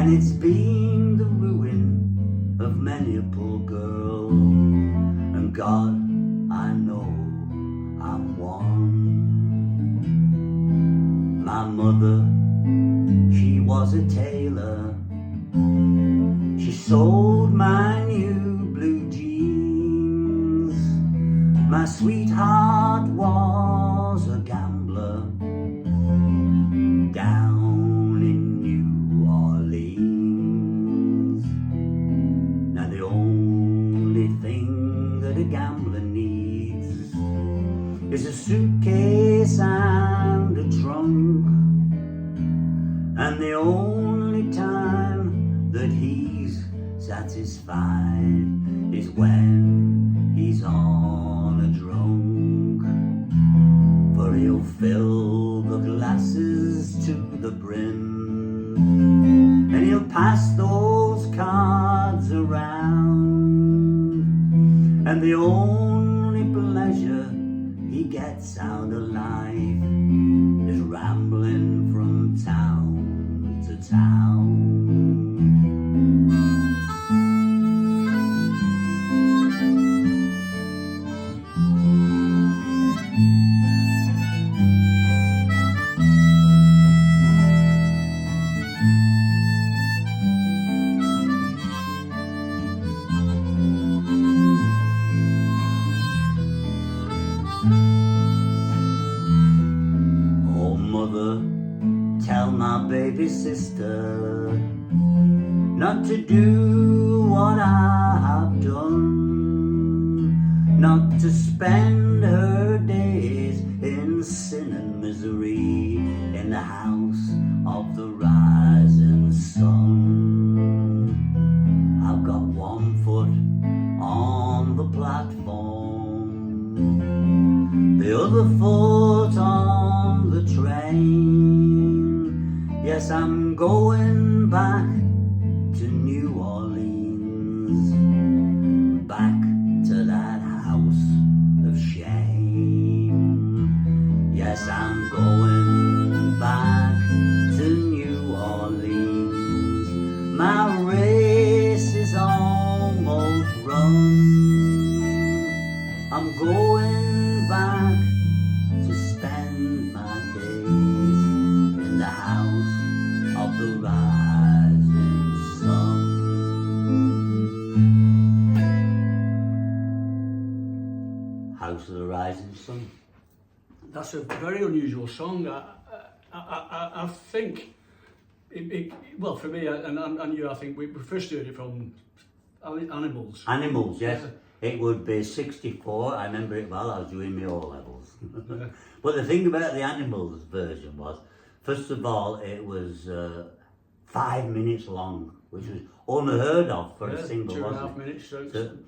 and it's been the ruin of many a poor girl. And God, I know I'm one. My mother, she was a tailor. She sold my new blue jeans. My sweetheart was a gambler down in New Orleans. Now the only thing that a gambler needs is a suitcase and a trunk. And the only time that he's satisfied is when he's on a drunk. For he'll fill the glasses to the brim, and he'll pass those cards around. And the only pleasure he gets out of life is rambling from town to town. Oh mother, tell my baby sister not to do what I have done, not to spend her days in sin and misery in the house of the rising sun. I've got one foot on the platform, the other foot on the train. Yes, I'm going back to New Orleans, back to that house of shame. Yes, I'm going back to New Orleans. My race is almost run. I'm going back to spend my days in the house of the rising sun. House of the Rising Sun. That's a very unusual song. I think, well, for me and you, I think we first heard it from Animals. Animals, yes. It would be 64. I remember it well. I was doing my O-levels. Yeah. But the thing about the Animals version was, first of all, it was 5 minutes long, which was unheard of for a single, 2.5 minutes, so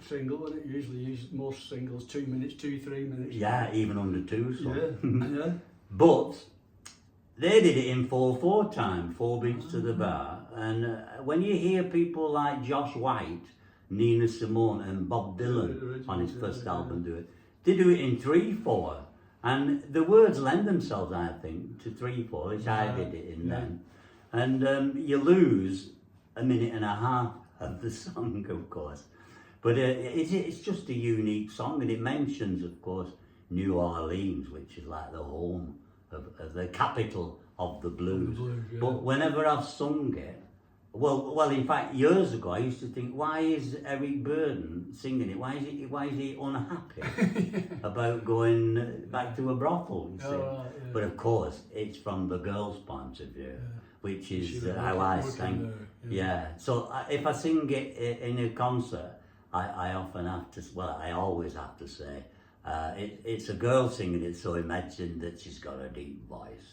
single, and it usually most singles 2 minutes, 2-3 minutes. Yeah, even under 2. So. Yeah. But they did it in 4/4 time, 4 beats to the bar. And when you hear people like Josh White, Nina Simone and Bob Dylan on his first album do it, they do it in 3/4. And the words lend themselves, I think, to 3/4, which I did it in then. And you lose a minute and a half of the song, of course. But it's just a unique song, and it mentions, of course, New Orleans, which is like the home of the capital of the blues. But whenever I've sung it, well, in fact, years ago, I used to think, why is Eric Burden singing it? Why is he unhappy about going back to a brothel? You see? But of course, it's from the girl's point of view, which is how I sing. So if I sing it in a concert, I often have to, well, I always have to say, it's a girl singing it, so imagine that she's got a deep voice.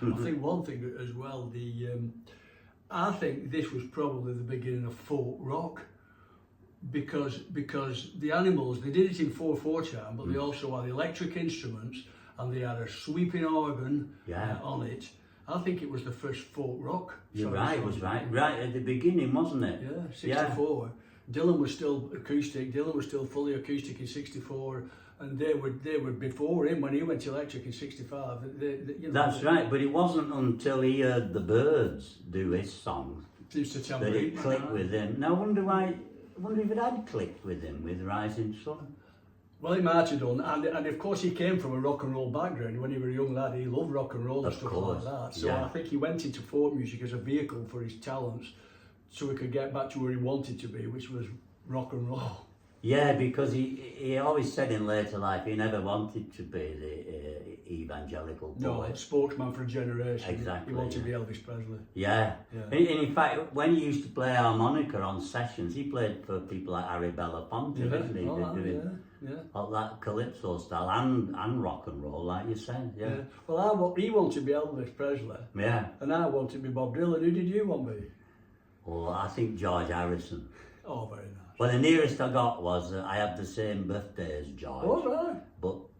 I think one thing as well, I think this was probably the beginning of folk rock, because the Animals, they did it in 4/4 time, but they also had electric instruments and they had a sweeping organ on it. I think it was the first folk rock. You're right, it was right at the beginning, wasn't it? Yeah, 64. Dylan was still acoustic. Dylan was still fully acoustic in 64. and they were before him when he went electric in '65. That's right, but it wasn't until he heard the Birds do his songs Seems to tell that me. it clicked with him. Now, I wonder if it had clicked with him with Rising Sun. Well, he might have done, and of course he came from a rock and roll background. When he was a young lad, he loved rock and roll and Of stuff course, like that. So yeah. I think he went into folk music as a vehicle for his talents, so he could get back to where he wanted to be, which was rock and roll. Yeah, because he always said in later life he never wanted to be the evangelical No, poet. spokesman for a generation. Exactly, He wanted to be yeah. Elvis Presley. Yeah. Yeah. In fact, when he used to play harmonica on sessions, he played for people like Harry Belafonte, didn't he? Oh, Doing yeah. all that calypso style and rock and roll, like you said. Yeah. Well, he wanted to be Elvis Presley, Yeah. and I wanted to be Bob Dylan. Who did you want to be? Well, I think George Harrison. Oh, very nice. Well, the nearest I got was I had the same birthday as George, Oh, right.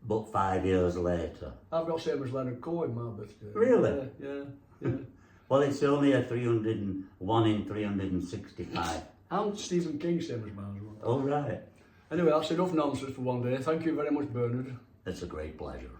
but 5 years later. I've got same as Leonard Cohen, my birthday. Really? Yeah. Well, it's only a 1 in 365. And Stephen King, same as mine as well. All right. Anyway, that's enough nonsense for one day. Thank you very much, Bernard. It's a great pleasure.